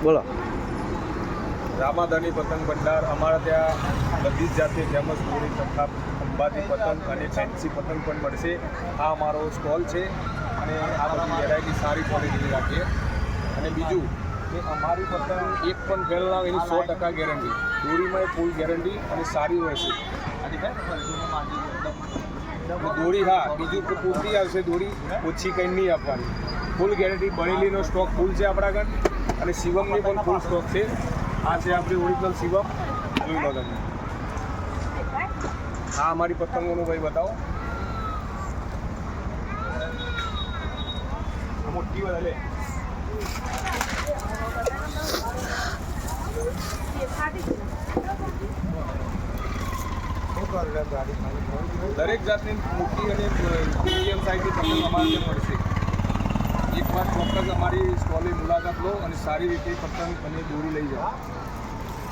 બોલો. રામાધાની પતંગ ભંડાર અમારા ત્યાં બધી જ જાતે ફેમસ દોરી તથા અંબાતી પતંગ અને ફેન્સી પતંગ પણ મળશે. આ અમારો સ્ટોલ છે અને આ બધી વેરાયટી સારી ક્વોલિટીની રાખીએ. અને બીજું કે અમારી પતંગ એક પણ ગેલ ના એની 100% ગેરંટી, દોરીમાં ફૂલ ગેરંટી અને સારી રહેશે. દોરી હા બીજું તો પૂરતી આવશે, દોરી ઓછી કંઈ નહીં આપવાની, ફૂલ ગેરંટી. બરેલીનો સ્ટોક ફૂલ છે આપણા આગળ અને શિવમની પણ ફૂલ સ્ટોક છે. આ છે આપણી ઓરિજિનલ શિવમ, જોઈ લો તમે. આ અમારી પતંગોનું ભાઈ બતાવો. મોટી વાળા લે. દરેક જાતની મોટી અને મીડિયમ સાઇઝની પતંગ અમારે ત્યાં મળશે. એકવાર ચોક્કસ અમારી સ્ટોલની મુલાકાત લો અને સારી રીતે પતંગ અને દોરી લઈ જાઓ.